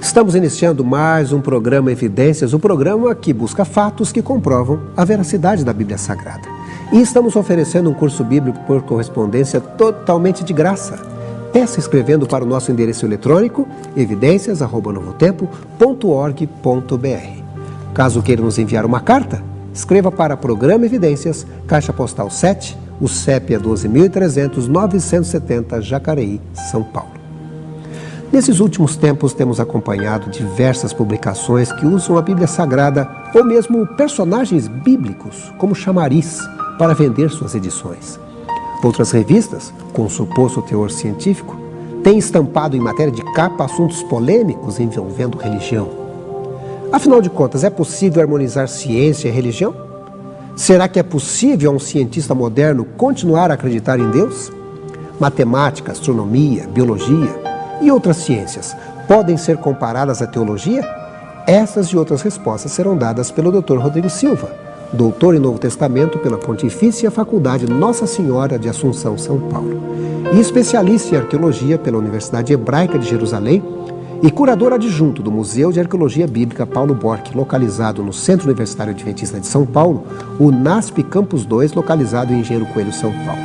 Estamos iniciando mais um programa Evidências, o programa que busca fatos que comprovam a veracidade da Bíblia Sagrada. E estamos oferecendo um curso bíblico por correspondência totalmente de graça. Peça escrevendo para o nosso endereço eletrônico evidências@novotempo.org.br. Caso queira nos enviar uma carta, escreva para Programa Evidências, Caixa Postal 7, o CEP é 12.300, 970, Jacareí, São Paulo. Nesses últimos tempos temos acompanhado diversas publicações que usam a Bíblia Sagrada ou mesmo personagens bíblicos como chamariz para vender suas edições. Outras revistas, com suposto teor científico, têm estampado em matéria de capa assuntos polêmicos envolvendo religião. Afinal de contas, é possível harmonizar ciência e religião? Será que é possível a um cientista moderno continuar a acreditar em Deus? Matemática, astronomia, biologia e outras ciências podem ser comparadas à teologia? Essas e outras respostas serão dadas pelo Dr. Rodrigo Silva, doutor em Novo Testamento pela Pontifícia Faculdade Nossa Senhora de Assunção, São Paulo, e especialista em arqueologia pela Universidade Hebraica de Jerusalém e curador adjunto do Museu de Arqueologia Bíblica Paulo Borck, localizado no Centro Universitário Adventista de São Paulo, o NASP Campus 2, localizado em Engenheiro Coelho, São Paulo.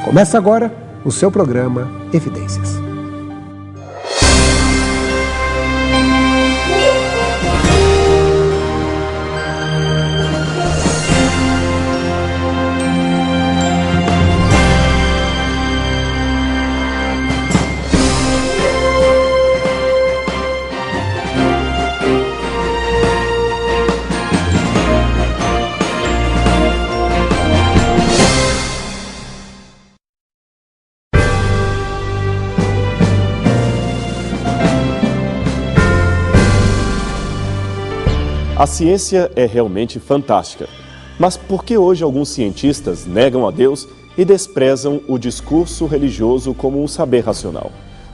Começa agora o seu programa Evidências. A ciência é realmente fantástica, mas por que hoje alguns cientistas negam a Deus e desprezam o discurso religioso como um saber racional?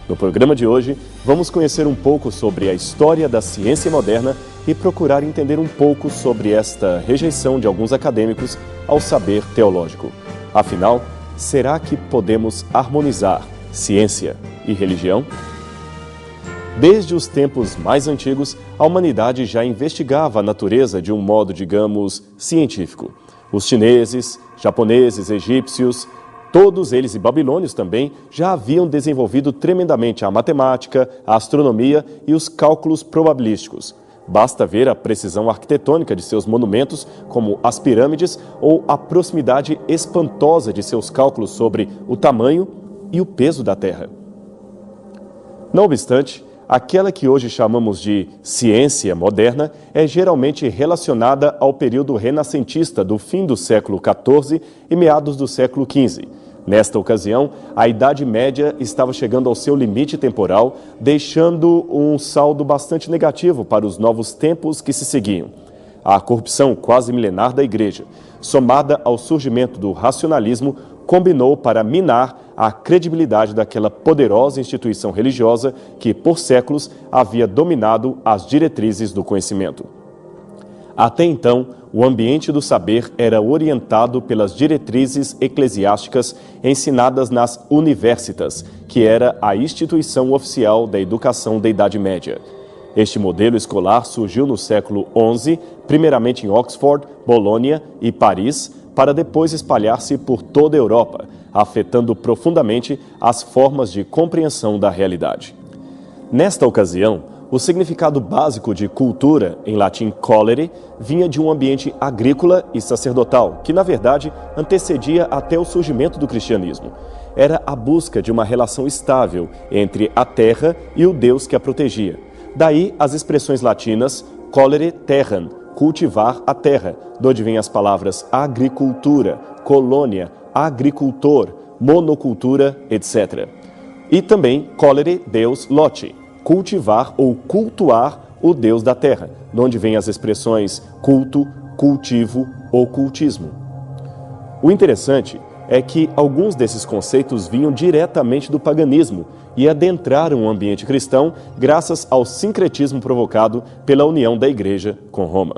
No programa de hoje, vamos conhecer um pouco sobre a história da ciência moderna e procurar entender um pouco sobre esta rejeição de alguns acadêmicos ao saber teológico. Afinal, será que podemos harmonizar ciência e religião? Desde os tempos mais antigos, a humanidade já investigava a natureza de um modo, digamos, científico. Os chineses, japoneses, egípcios, todos eles e babilônios também, já haviam desenvolvido tremendamente a matemática, a astronomia e os cálculos probabilísticos. Basta ver a precisão arquitetônica de seus monumentos, como as pirâmides, ou a proximidade espantosa de seus cálculos sobre o tamanho e o peso da Terra. Não obstante, aquela que hoje chamamos de ciência moderna é geralmente relacionada ao período renascentista do fim do século XIV e meados do século XV. Nesta ocasião, a Idade Média estava chegando ao seu limite temporal, deixando um saldo bastante negativo para os novos tempos que se seguiam. A corrupção quase milenar da Igreja, somada ao surgimento do racionalismo, combinou para minar a credibilidade daquela poderosa instituição religiosa que, por séculos, havia dominado as diretrizes do conhecimento. Até então, o ambiente do saber era orientado pelas diretrizes eclesiásticas ensinadas nas universitas, que era a instituição oficial da educação da Idade Média. Este modelo escolar surgiu no século XI, primeiramente em Oxford, Bolonha e Paris, para depois espalhar-se por toda a Europa, afetando profundamente as formas de compreensão da realidade. Nesta ocasião, o significado básico de cultura, em latim colere, vinha de um ambiente agrícola e sacerdotal, que na verdade antecedia até o surgimento do cristianismo. Era a busca de uma relação estável entre a terra e o Deus que a protegia. Daí as expressões latinas colere terram, cultivar a terra, de onde vêm as palavras agricultura, colônia, agricultor, monocultura, etc. E também colere Deus lote, cultivar ou cultuar o Deus da terra, de onde vêm as expressões culto, cultivo ou cultismo. O interessante é que alguns desses conceitos vinham diretamente do paganismo e adentraram o ambiente cristão graças ao sincretismo provocado pela união da Igreja com Roma.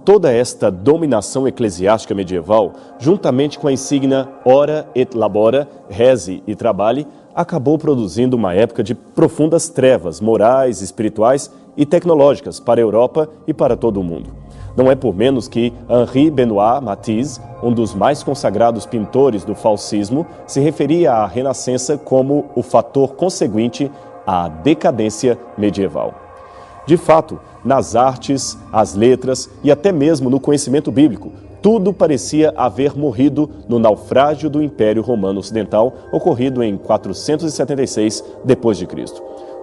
Toda esta dominação eclesiástica medieval, juntamente com a insígnia ora et labora, reze e trabalhe, acabou produzindo uma época de profundas trevas morais, espirituais e tecnológicas para a Europa e para todo o mundo. Não é por menos que Henri Benoit Matisse, um dos mais consagrados pintores do falcismo, se referia à Renascença como o fator conseguinte à decadência medieval. De fato, nas artes, as letras e até mesmo no conhecimento bíblico, tudo parecia haver morrido no naufrágio do Império Romano Ocidental, ocorrido em 476 d.C.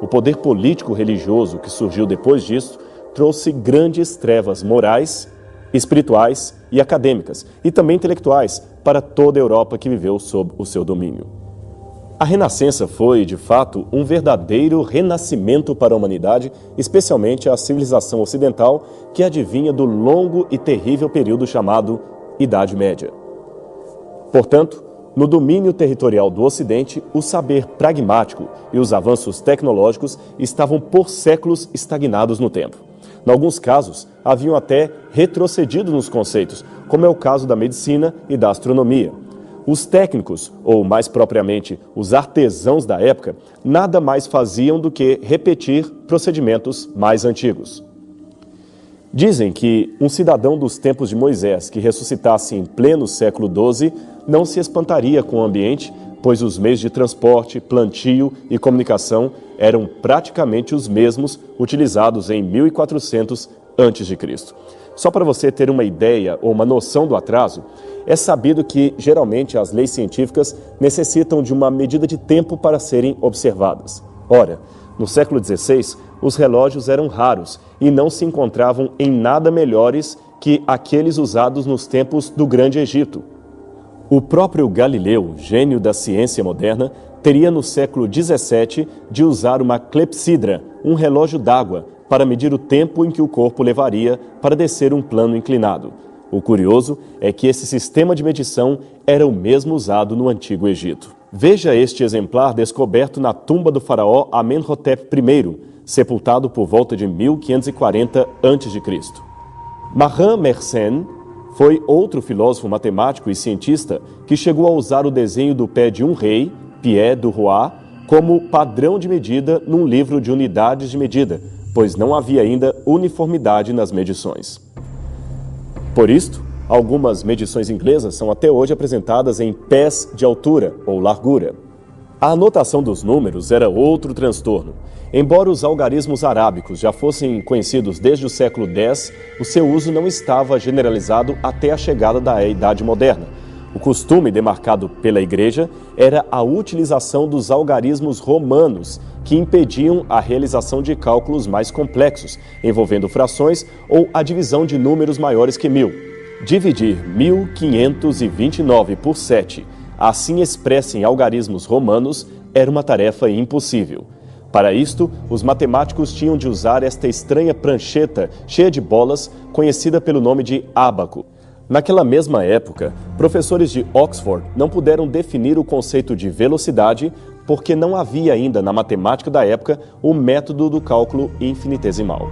O poder político-religioso que surgiu depois disso trouxe grandes trevas morais, espirituais e acadêmicas, e também intelectuais, para toda a Europa que viveu sob o seu domínio. A Renascença foi, de fato, um verdadeiro renascimento para a humanidade, especialmente a civilização ocidental, que adivinha do longo e terrível período chamado Idade Média. Portanto, no domínio territorial do Ocidente, o saber pragmático e os avanços tecnológicos estavam por séculos estagnados no tempo. Em alguns casos, haviam até retrocedido nos conceitos, como é o caso da medicina e da astronomia. Os técnicos, ou mais propriamente os artesãos da época, nada mais faziam do que repetir procedimentos mais antigos. Dizem que um cidadão dos tempos de Moisés que ressuscitasse em pleno século XII não se espantaria com o ambiente, pois os meios de transporte, plantio e comunicação eram praticamente os mesmos utilizados em 1400 a.C. Só para você ter uma ideia ou uma noção do atraso, é sabido que, geralmente, as leis científicas necessitam de uma medida de tempo para serem observadas. Ora, no século XVI, os relógios eram raros e não se encontravam em nada melhores que aqueles usados nos tempos do Grande Egito. O próprio Galileu, gênio da ciência moderna, teria no século XVII de usar uma clepsidra, um relógio d'água, para medir o tempo em que o corpo levaria para descer um plano inclinado. O curioso é que esse sistema de medição era o mesmo usado no Antigo Egito. Veja este exemplar descoberto na tumba do faraó Amenhotep I, sepultado por volta de 1540 a.C. Marin Mersenne foi outro filósofo matemático e cientista que chegou a usar o desenho do pé de um rei, Pied du Roi, como padrão de medida num livro de unidades de medida, pois não havia ainda uniformidade nas medições. Por isto, algumas medições inglesas são até hoje apresentadas em pés de altura ou largura. A anotação dos números era outro transtorno. Embora os algarismos arábicos já fossem conhecidos desde o século X, o seu uso não estava generalizado até a chegada da Idade Moderna. O costume demarcado pela Igreja era a utilização dos algarismos romanos, que impediam a realização de cálculos mais complexos, envolvendo frações ou a divisão de números maiores que 1000. Dividir 1529 por 7, assim expresso em algarismos romanos, era uma tarefa impossível. Para isto, os matemáticos tinham de usar esta estranha prancheta cheia de bolas, conhecida pelo nome de ábaco. Naquela mesma época, professores de Oxford não puderam definir o conceito de velocidade porque não havia ainda na matemática da época o método do cálculo infinitesimal.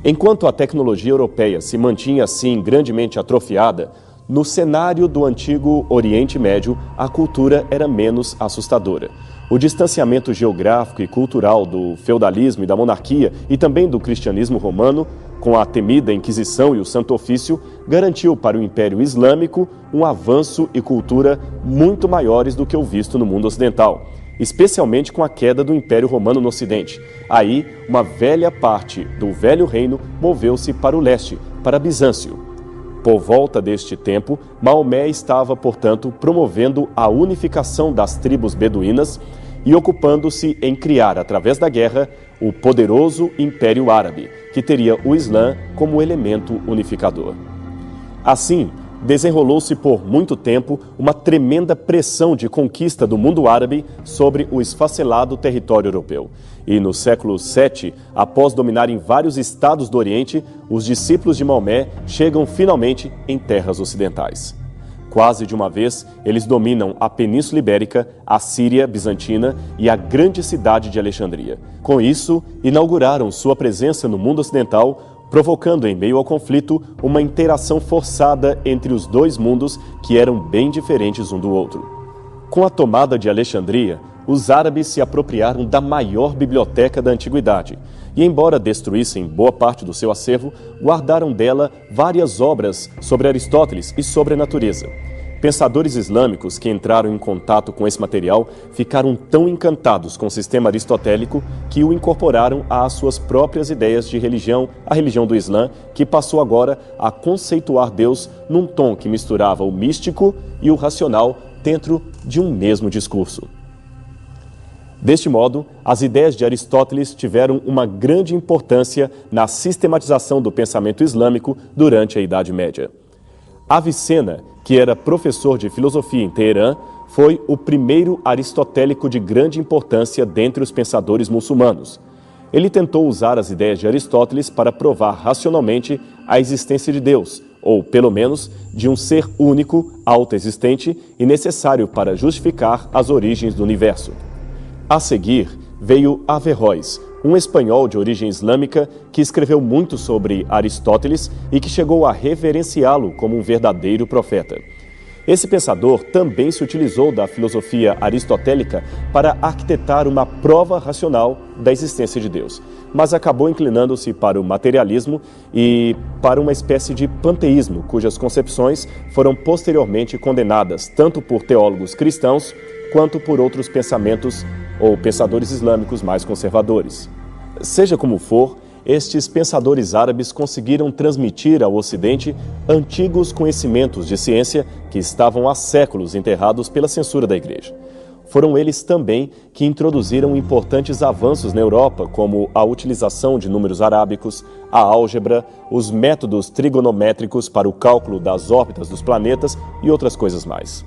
Enquanto a tecnologia europeia se mantinha assim grandemente atrofiada, no cenário do antigo Oriente Médio, a cultura era menos assustadora. O distanciamento geográfico e cultural do feudalismo e da monarquia e também do cristianismo romano, com a temida Inquisição e o Santo Ofício, garantiu para o Império Islâmico um avanço e cultura muito maiores do que o visto no mundo ocidental, especialmente com a queda do Império Romano no Ocidente. Aí, uma velha parte do Velho Reino moveu-se para o leste, para Bizâncio. Por volta deste tempo, Maomé estava, portanto, promovendo a unificação das tribos beduínas e ocupando-se em criar, através da guerra, o poderoso Império Árabe, que teria o Islã como elemento unificador. Assim, desenrolou-se por muito tempo uma tremenda pressão de conquista do mundo árabe sobre o esfacelado território europeu. E no século VII, após dominarem vários estados do Oriente, os discípulos de Maomé chegam finalmente em terras ocidentais. Quase de uma vez, eles dominam a Península Ibérica, a Síria bizantina e a grande cidade de Alexandria. Com isso, inauguraram sua presença no mundo ocidental, provocando em meio ao conflito uma interação forçada entre os dois mundos que eram bem diferentes um do outro. Com a tomada de Alexandria, os árabes se apropriaram da maior biblioteca da antiguidade e, embora destruíssem boa parte do seu acervo, guardaram dela várias obras sobre Aristóteles e sobre a natureza. Pensadores islâmicos que entraram em contato com esse material ficaram tão encantados com o sistema aristotélico que o incorporaram às suas próprias ideias de religião, a religião do Islã, que passou agora a conceituar Deus num tom que misturava o místico e o racional dentro de um mesmo discurso. Deste modo, as ideias de Aristóteles tiveram uma grande importância na sistematização do pensamento islâmico durante a Idade Média. Avicena, que era professor de filosofia em Teherã, foi o primeiro aristotélico de grande importância dentre os pensadores muçulmanos. Ele tentou usar as ideias de Aristóteles para provar racionalmente a existência de Deus, ou, pelo menos, de um ser único, autoexistente e necessário para justificar as origens do universo. A seguir, veio Averroes, um espanhol de origem islâmica que escreveu muito sobre Aristóteles e que chegou a reverenciá-lo como um verdadeiro profeta. Esse pensador também se utilizou da filosofia aristotélica para arquitetar uma prova racional da existência de Deus, mas acabou inclinando-se para o materialismo e para uma espécie de panteísmo, cujas concepções foram posteriormente condenadas tanto por teólogos cristãos quanto por outros pensamentos ou pensadores islâmicos mais conservadores. Seja como for, estes pensadores árabes conseguiram transmitir ao Ocidente antigos conhecimentos de ciência que estavam há séculos enterrados pela censura da Igreja. Foram eles também que introduziram importantes avanços na Europa, como a utilização de números arábicos, a álgebra, os métodos trigonométricos para o cálculo das órbitas dos planetas e outras coisas mais.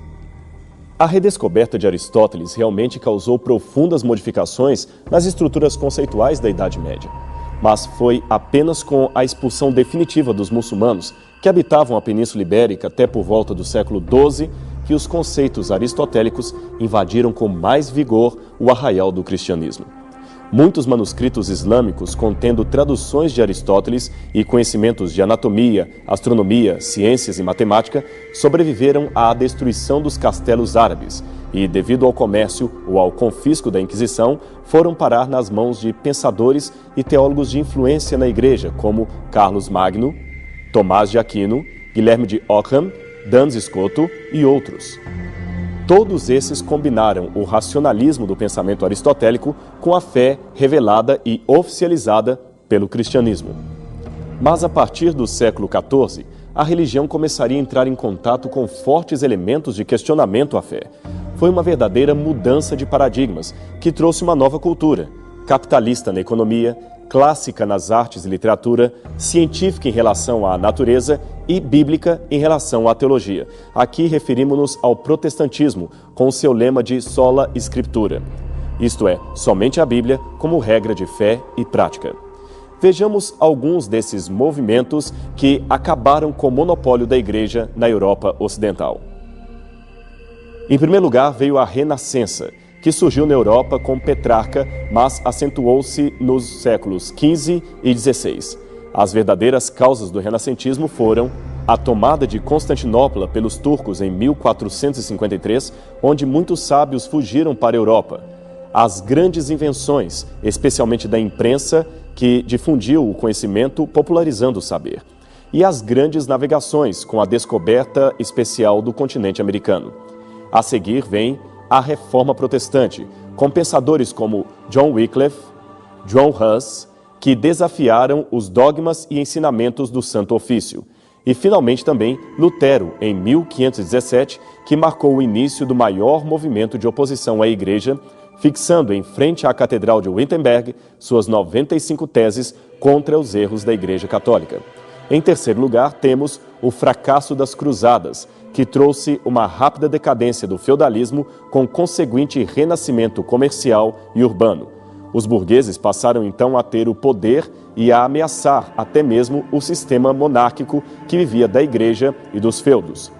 A redescoberta de Aristóteles realmente causou profundas modificações nas estruturas conceituais da Idade Média. Mas foi apenas com a expulsão definitiva dos muçulmanos que habitavam a Península Ibérica até por volta do século XII que os conceitos aristotélicos invadiram com mais vigor o arraial do cristianismo. Muitos manuscritos islâmicos contendo traduções de Aristóteles e conhecimentos de anatomia, astronomia, ciências e matemática sobreviveram à destruição dos castelos árabes e, devido ao comércio ou ao confisco da Inquisição, foram parar nas mãos de pensadores e teólogos de influência na Igreja, como Carlos Magno, Tomás de Aquino, Guilherme de Ockham, Duns Scoto e outros. Todos esses combinaram o racionalismo do pensamento aristotélico com a fé revelada e oficializada pelo cristianismo. Mas a partir do século XIV, a religião começaria a entrar em contato com fortes elementos de questionamento à fé. Foi uma verdadeira mudança de paradigmas que trouxe uma nova cultura, capitalista na economia, clássica nas artes e literatura, científica em relação à natureza e bíblica em relação à teologia. Aqui referimos-nos ao protestantismo, com o seu lema de sola scriptura, isto é, somente a Bíblia como regra de fé e prática. Vejamos alguns desses movimentos que acabaram com o monopólio da Igreja na Europa Ocidental. Em primeiro lugar, veio a Renascença, que surgiu na Europa com Petrarca, mas acentuou-se nos séculos XV e XVI. As verdadeiras causas do renascentismo foram a tomada de Constantinopla pelos turcos em 1453, onde muitos sábios fugiram para a Europa. As grandes invenções, especialmente da imprensa, que difundiu o conhecimento, popularizando o saber. E as grandes navegações, com a descoberta especial do continente americano. A seguir vem a Reforma Protestante, com pensadores como John Wycliffe, John Huss, que desafiaram os dogmas e ensinamentos do Santo Ofício. E, finalmente, também Lutero, em 1517, que marcou o início do maior movimento de oposição à Igreja, fixando em frente à Catedral de Wittenberg suas 95 teses contra os erros da Igreja Católica. Em terceiro lugar, temos o fracasso das Cruzadas, que trouxe uma rápida decadência do feudalismo com conseguinte renascimento comercial e urbano. Os burgueses passaram então a ter o poder e a ameaçar até mesmo o sistema monárquico que vivia da Igreja e dos feudos.